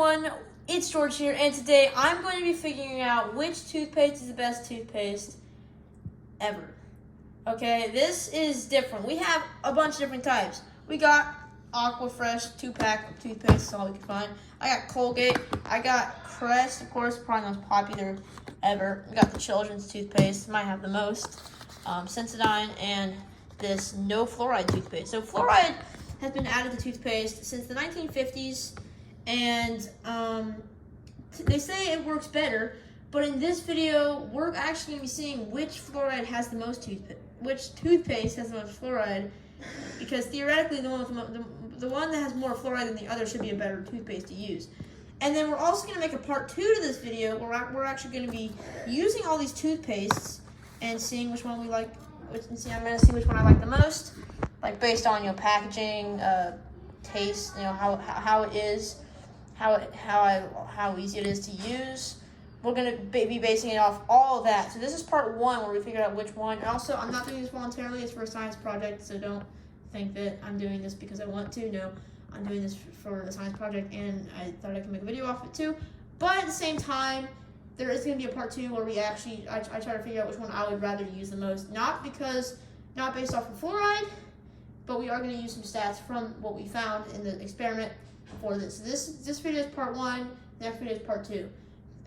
everyone, it's George here, and today I'm going to be figuring out which toothpaste is the best toothpaste ever. Okay, this is different. We have a bunch of different types. We got Aqua Fresh 2-pack of toothpaste, that's all we can find. I got Colgate, I got Crest, of course, probably the most popular ever. We got the children's toothpaste, might have the most, Sensodyne, and this no fluoride toothpaste. So fluoride has been added to toothpaste since the 1950s, and they say it works better, but in this video, we're actually going to be seeing which fluoride has the most which toothpaste has the most fluoride, because theoretically the one that has more fluoride than the other should be a better toothpaste to use. And then we're also going to make a part 2 to this video where we're actually going to be using all these toothpastes and seeing which one we like. I'm going to see which one I like the most, like based on packaging, taste, how it is, how easy it is to use. We're going to be basing it off all of that. So this is part 1 where we figure out which one. And also, I'm not doing this voluntarily. It's for a science project, so don't think that I'm doing this because I want to. No, I'm doing this for the science project, and I thought I could make a video off it too. But at the same time, there is going to be a part 2 where I try to figure out which one I would rather use the most. Not based off of fluoride, but we are going to use some stats from what we found in the experiment for this. This video is part 1, the next video is part 2.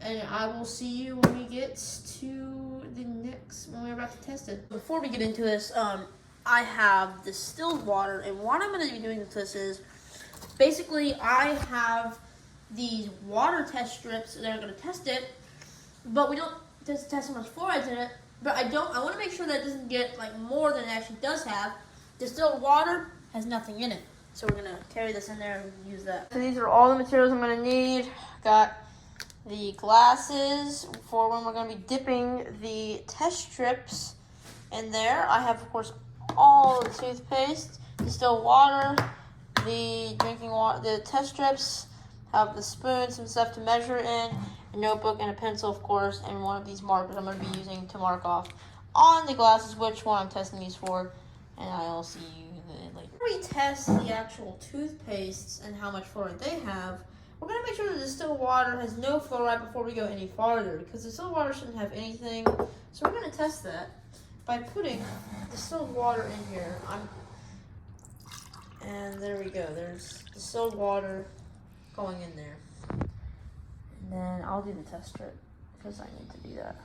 And I will see you when we get to when we're about to test it. Before we get into this, I have distilled water, and what I'm going to be doing with this is, basically, I have these water test strips that are going to test it, but we don't test how much fluoride's in it. But I want to make sure that it doesn't get more than it actually does have. Distilled water has nothing in it, so we're going to carry this in there and use that. So these are all the materials I'm going to need. Got the glasses for when we're going to be dipping the test strips in there. I have, of course, all the toothpaste, distilled water, the drinking water, the test strips, have the spoon, some stuff to measure in, a notebook and a pencil, of course, and one of these markers I'm going to be using to mark off on the glasses which one I'm testing these for, and I'll see you later. Before we test the actual toothpastes and how much fluoride they have, we're going to make sure that distilled water has no fluoride before we go any farther, because distilled water shouldn't have anything. So we're going to test that by putting distilled water in here. And there we go. There's distilled water going in there. And then I'll do the test strip because I need to do that.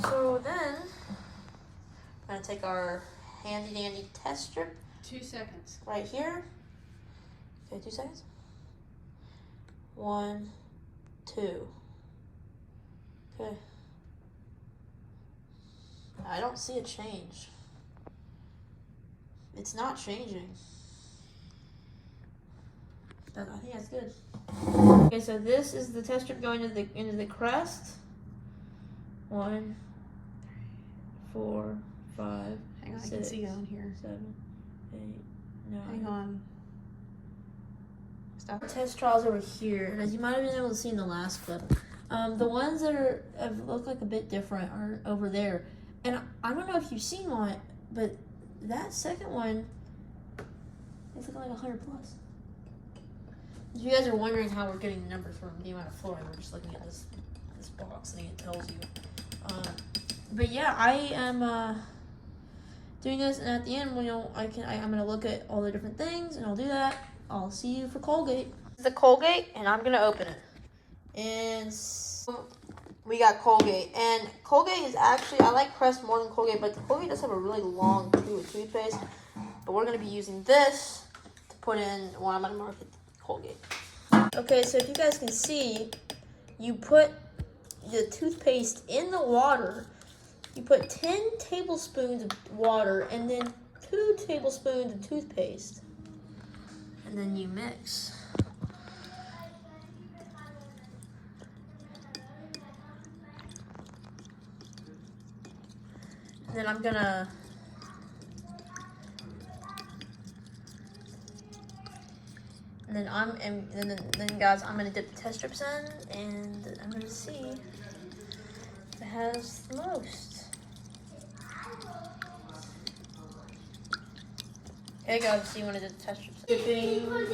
So then we're going to take our handy dandy test strip. 2 seconds. Right here. Okay, 2 seconds. 1, 2. Okay. I don't see a change. It's not changing. I think that's good. Okay, so this is the test strip going into the crest. 1, 4, 5. Hang on, 6, I can see on here. 7, 8, 9. Hang on. Stop. The test trials over here, and as you might have been able to see in the last clip, the ones that look like a bit different are over there. And I don't know if you've seen one, but that second one is looking like 100 plus. If you guys are wondering how we're getting the numbers from the amount of fluoride, we're just looking at this box and it tells you. But yeah, I am doing this, and at the end, I'm gonna look at all the different things, and I'll do that. I'll see you for Colgate. This is the Colgate, and I'm gonna open it. And so we got Colgate, and Colgate is actually, I like Crest more than Colgate, but the Colgate does have a really long tube of toothpaste. But we're gonna be using this to put in I'm gonna mark it Colgate. Okay, so if you guys can see, you put the toothpaste in the water. You put 10 tablespoons of water and then 2 tablespoons of toothpaste. And then you mix. And then I'm gonna guys, I'm gonna dip the test strips in, and I'm gonna see if it has the most. Okay guys, so you want to do the test strips Skipping 1,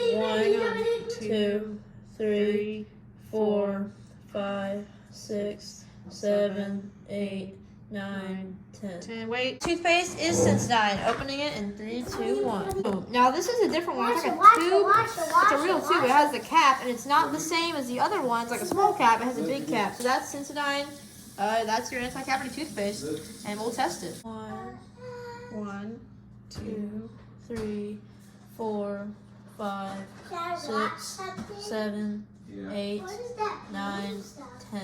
2, 3, 4, 5, 6, 7, 8, 9, 10. Wait. Toothpaste is Sensodyne. Opening it in 3, 2, 1. Boom. Now this is a different one. It's like a tube. It's a real tube. It has the cap, and it's not the same as the other ones. Like a small cap, it has a big cap. So that's Sensodyne. That's your anti-cavity toothpaste, and we'll test it. 1, 2, 3, 4, 5, 6, 7, 8, 9, 10.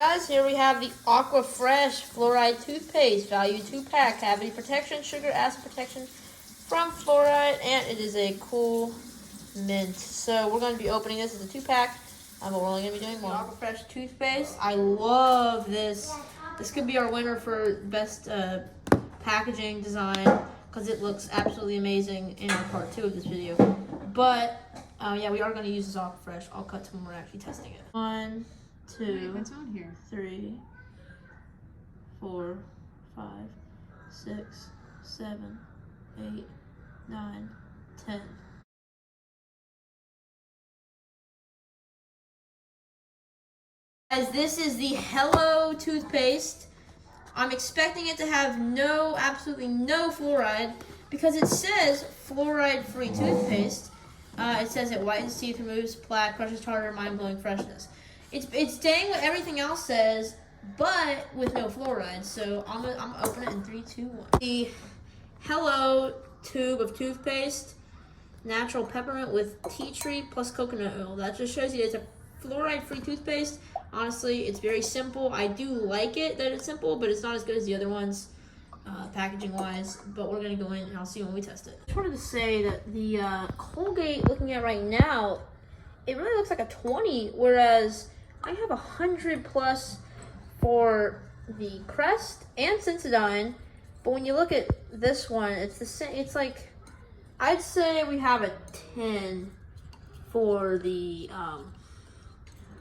Guys, here we have the Aqua Fresh Fluoride Toothpaste. Value 2-pack. Cavity protection, sugar, acid protection from fluoride, and it is a cool mint. So we're going to be opening this as a 2-pack, but we're only going to be doing one. Aqua Fresh Toothpaste. I love this. This could be our winner for best packaging design because it looks absolutely amazing in our part 2 of this video. But yeah, we are going to use this Aqua Fresh. I'll cut to when we're actually testing it. 1, 2, what's on here? 3, 4, 5, 6, 7, 8, 9, 10. As this is the Hello toothpaste, I'm expecting it to have absolutely no fluoride because it says fluoride-free toothpaste. It says it whitens teeth, removes plaque, crushes tartar, mind-blowing freshness. It's staying what everything else says, but with no fluoride. So I'm gonna open it in 3, 2, 1. The Hello tube of toothpaste, natural peppermint with tea tree plus coconut oil. That just shows you it's a fluoride-free toothpaste. Honestly, it's very simple. I do like it that it's simple, but it's not as good as the other ones, packaging-wise. But we're gonna go in and I'll see when we test it. I just wanted to say that the Colgate, looking at right now, it really looks like a 20, whereas I have 100 plus for the Crest and Sensodyne. But when you look at this one, it's the same. It's like, I'd say we have a 10 for the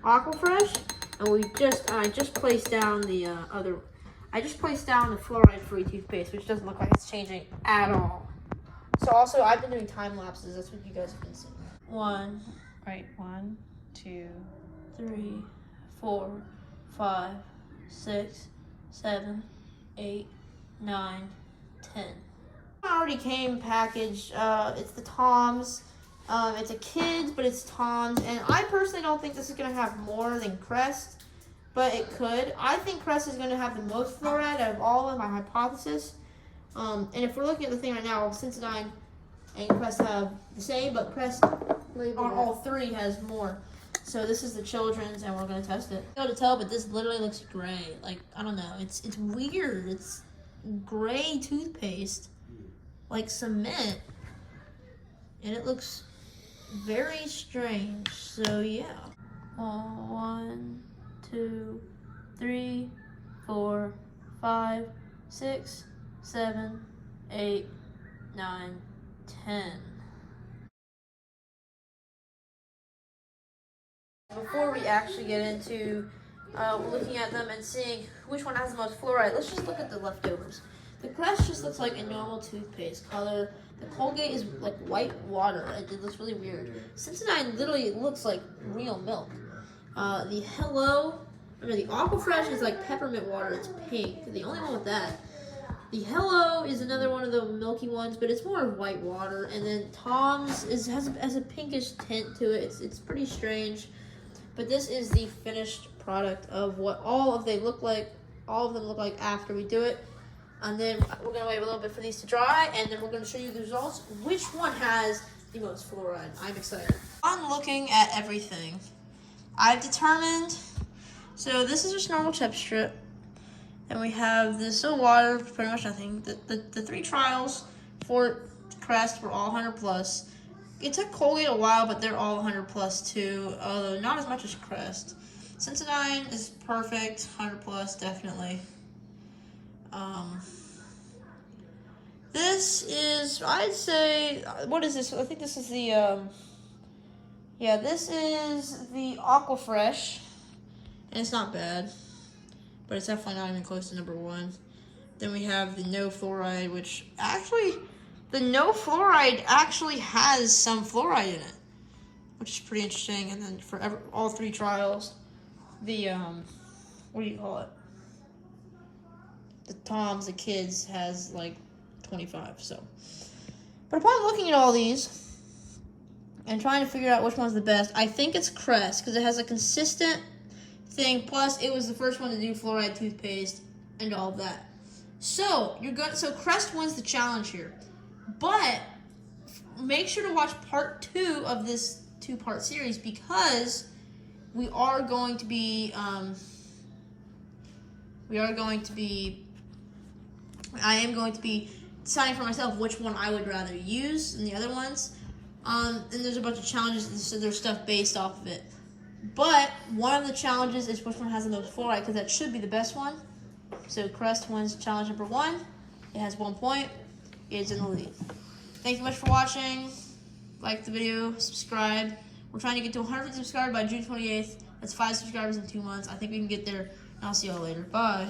Aqua Fresh, and I just placed down the I just placed down the fluoride-free toothpaste, which doesn't look like it's changing at all. So also, I've been doing time lapses. That's what you guys have been seeing. 1, 1, 2, 3, 4, 5, 6, 7, 8, 9, 10. Already came packaged. It's the Toms. It's a kids, but it's Toms, and I personally don't think this is gonna have more than Crest, but it could. I think Crest is gonna have the most fluoride out of all of my hypothesis. And if we're looking at the thing right now, Sensodyne and Crest have the same, but Crest on all 3 has more. So this is the children's, and we're gonna test it. I don't know to tell, but this literally looks gray. Like, I don't know. It's weird. It's gray toothpaste, like cement, and it looks very strange. So yeah. 1, 2, 3, 4, 5, 6, 7, 8, 9, 10. Before we actually get into looking at them and seeing which one has the most fluoride, let's just look at the leftovers. The Crest just looks like a normal toothpaste color. The Colgate is like white water. It looks really weird. Sensodyne literally looks like real milk. The Aqua Fresh is like peppermint water. It's pink. The only one with that. The Hello is another one of the milky ones, but it's more of white water. And then Tom's has a pinkish tint to it. It's pretty strange. But this is the finished product of what all of them look like after we do it. And then we're going to wait a little bit for these to dry, and then we're going to show you the results. Which one has the most fluoride? I'm excited. On looking at everything, I've determined, so this is just normal chip strip. And we have this water, pretty much nothing. The 3 trials for Crest were all 100 plus. It took Colgate a while, but they're all 100 plus too, although not as much as Crest. Sensodyne is perfect, 100 plus, definitely. This is, I'd say, what is this? I think this is the, this is the Aqua Fresh, and it's not bad. but it's definitely not even close to number 1. Then we have the no fluoride, which actually, the no fluoride actually has some fluoride in it, which is pretty interesting. And then for all 3 trials, the, what do you call it? The Toms, the kids, has like 25, so. But upon looking at all these and trying to figure out which one's the best, I think it's Crest, because it has a consistent thing, plus it was the first one to do fluoride toothpaste and all of that. So Crest wins the challenge here. But make sure to watch part 2 of this 2-part series, because we are going to be I am going to be deciding for myself which one I would rather use than the other ones. And there's a bunch of challenges, so there's stuff based off of it. But one of the challenges is which one has the most fluoride, because that should be the best one. So Crest wins challenge number 1. It has 1 point. It is in the lead. Thank you much for watching. Like the video, subscribe. We're trying to get to 100 subscribers by June 28th. That's 5 subscribers in 2 months. I think we can get there. And I'll see y'all later. Bye.